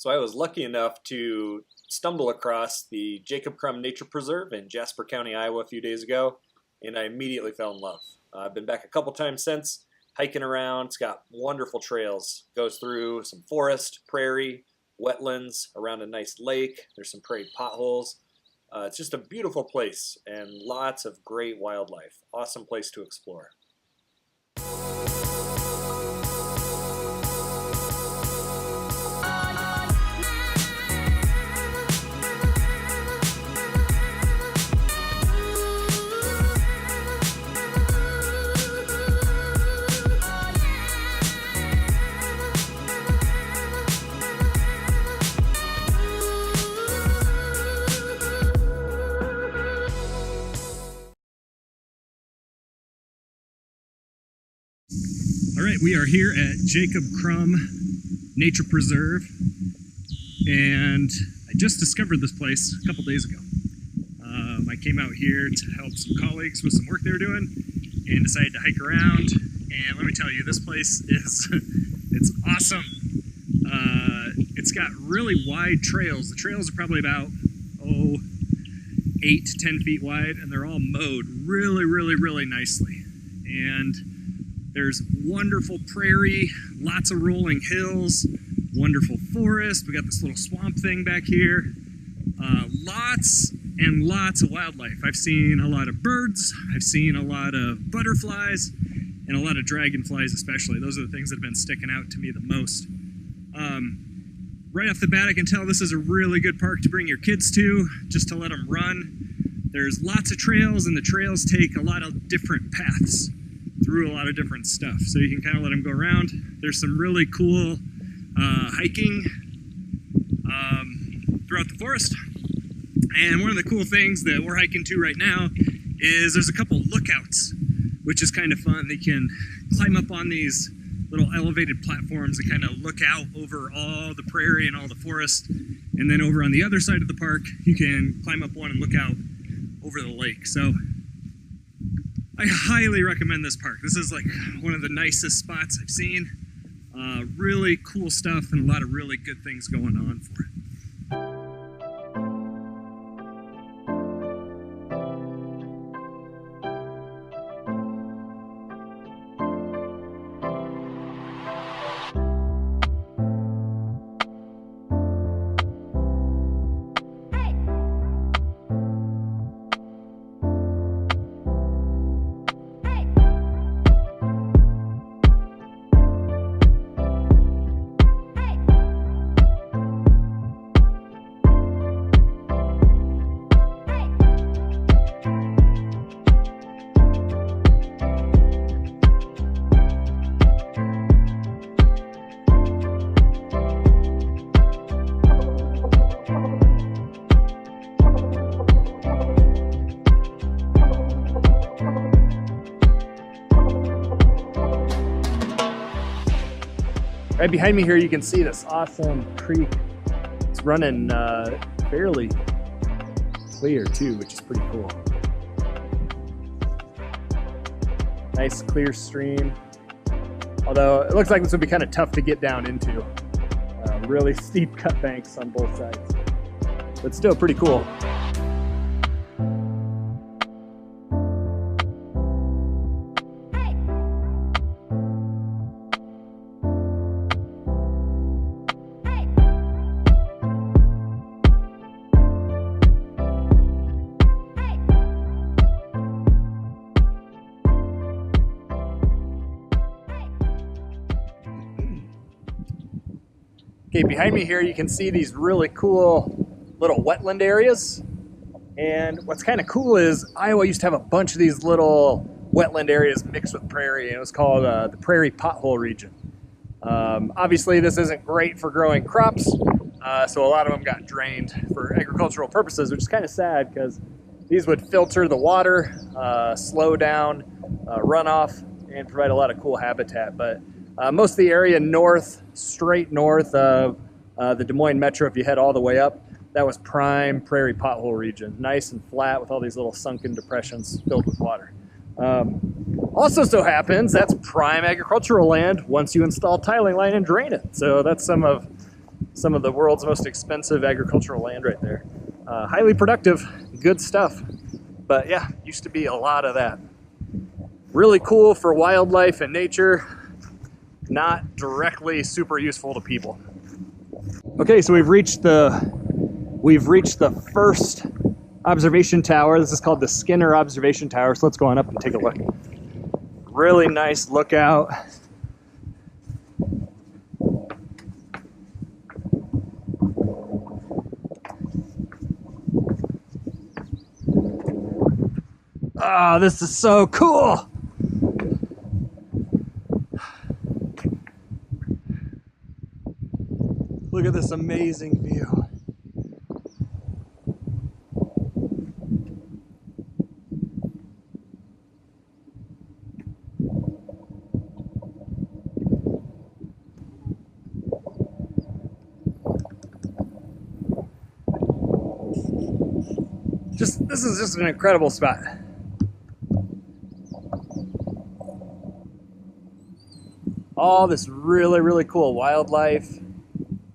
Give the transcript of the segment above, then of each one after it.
So I was lucky enough to stumble across the Jacob Krumm Nature Preserve in Jasper County, Iowa a few days ago, and I immediately fell in love. I've been back a couple times since, hiking around. It's got wonderful trails. Goes through some forest, prairie, wetlands, around a nice lake. There's some prairie potholes. It's just a beautiful place and lots of great wildlife. Awesome place to explore. All right, we are here at Jacob Krumm Nature Preserve, and I just discovered this place a couple days ago. I came out here to help some colleagues with some work they were doing and decided to hike around, and let me tell you, this place is it's awesome. It's got really wide trails. The trails are probably about 8 to 10 feet wide, and they're all mowed really nicely. And there's wonderful prairie, lots of rolling hills, wonderful forest. We got this little swamp thing back here. Lots and lots of wildlife. I've seen a lot of birds, I've seen a lot of butterflies, and a lot of dragonflies especially. Those are the things that have been sticking out to me the most. Right off the bat, I can tell this is a really good park to bring your kids to, just to let them run. There's lots of trails, and the trails take a lot of different paths through a lot of different stuff, so you can kind of let them go around. There's some really cool hiking throughout the forest, and one of the cool things that we're hiking to right now is there's a couple lookouts, which is kind of fun. They can climb up on these little elevated platforms and kind of look out over all the prairie and all the forest, and then over on the other side of the park you can climb up one and look out over the lake. So I highly recommend this park. This is like one of the nicest spots I've seen. Really cool stuff and a lot of really good things going on for it. Right behind me here, you can see this awesome creek. It's running fairly clear too, which is pretty cool. Nice clear stream. Although it looks like this would be kind of tough to get down into. Really steep cut banks on both sides, but still pretty cool. Okay, behind me here you can see these really cool little wetland areas. And what's kind of cool is Iowa used to have a bunch of these little wetland areas mixed with prairie, and it was called the Prairie Pothole region. Obviously this isn't great for growing crops, so a lot of them got drained for agricultural purposes, which is kind of sad because these would filter the water, slow down runoff, and provide a lot of cool habitat. But most of the area north, straight north of the Des Moines metro, if you head all the way up, that was prime prairie pothole region. Nice and flat with all these little sunken depressions filled with water. Also so happens that's prime agricultural land once you install tiling line and drain it. So that's some of some of the world's most expensive agricultural land right there. Highly productive, good stuff. But yeah, used to be a lot of that. Really cool for wildlife and nature, not directly super useful to people. Okay, so we've reached the first observation tower. This is called the Skinner Observation Tower, so let's go on up and take a look. Really nice lookout. Oh, this is so cool! Look at this amazing view. This is just an incredible spot. All this really, really cool wildlife.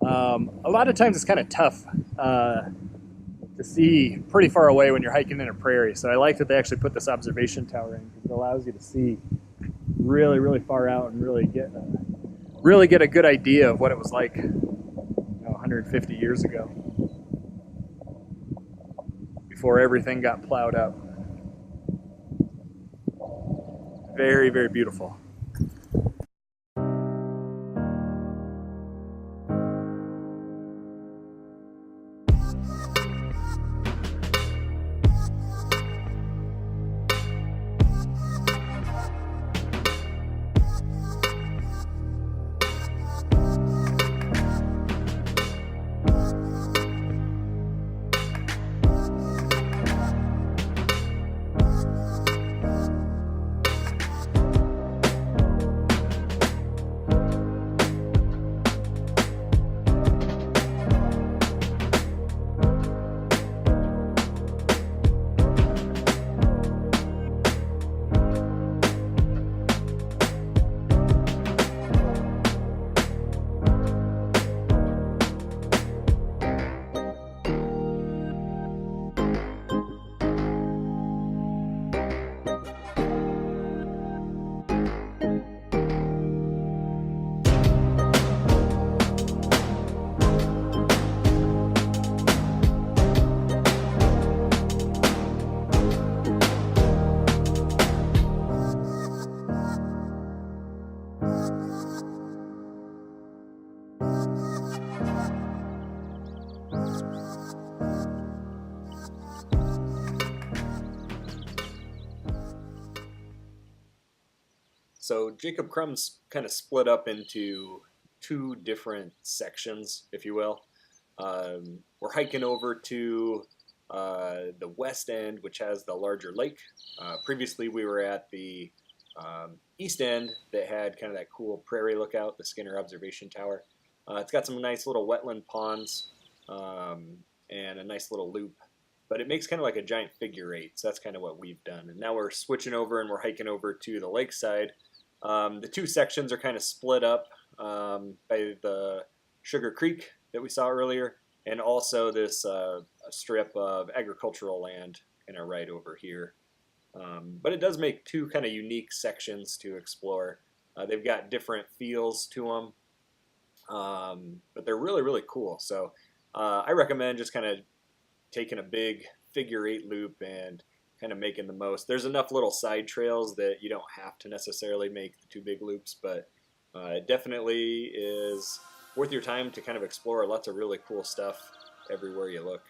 A lot of times it's kind of tough to see pretty far away when you're hiking in a prairie. So I like that they actually put this observation tower in because it allows you to see really, really far out and really get a good idea of what it was like 150 years ago before everything got plowed up. Very, very beautiful. So Jacob Krumm's kind of split up into two different sections, if you will. We're hiking over to the west end, which has the larger lake. Previously, we were at the east end that had kind of that cool prairie lookout, the Skinner Observation Tower. It's got some nice little wetland ponds and a nice little loop, but it makes kind of like a giant figure eight, so that's kind of what we've done. And now we're switching over and we're hiking over to the lakeside. The two sections are kind of split up by the Sugar Creek that we saw earlier, and also this strip of agricultural land kind of right over here. But it does make two kind of unique sections to explore. They've got different feels to them, but they're really, really cool. So I recommend just kind of taking a big figure eight loop and kind of making the most. There's enough little side trails that you don't have to necessarily make the two big loops, but it definitely is worth your time to kind of explore lots of really cool stuff everywhere you look.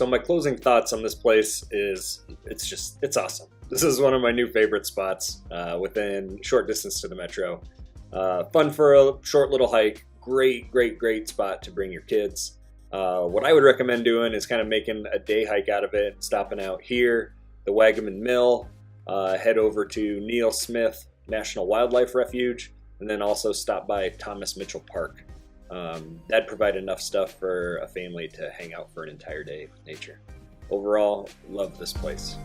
So my closing thoughts on this place is it's awesome. This is one of my new favorite spots within short distance to the metro. Fun for a short little hike. Great spot to bring your kids. What I would recommend doing is kind of making a day hike out of it, stopping out here, the Wagaman Mill, head over to Neil Smith National Wildlife Refuge, and then also stop by Thomas Mitchell Park. That'd provide enough stuff for a family to hang out for an entire day with nature. Overall, love this place.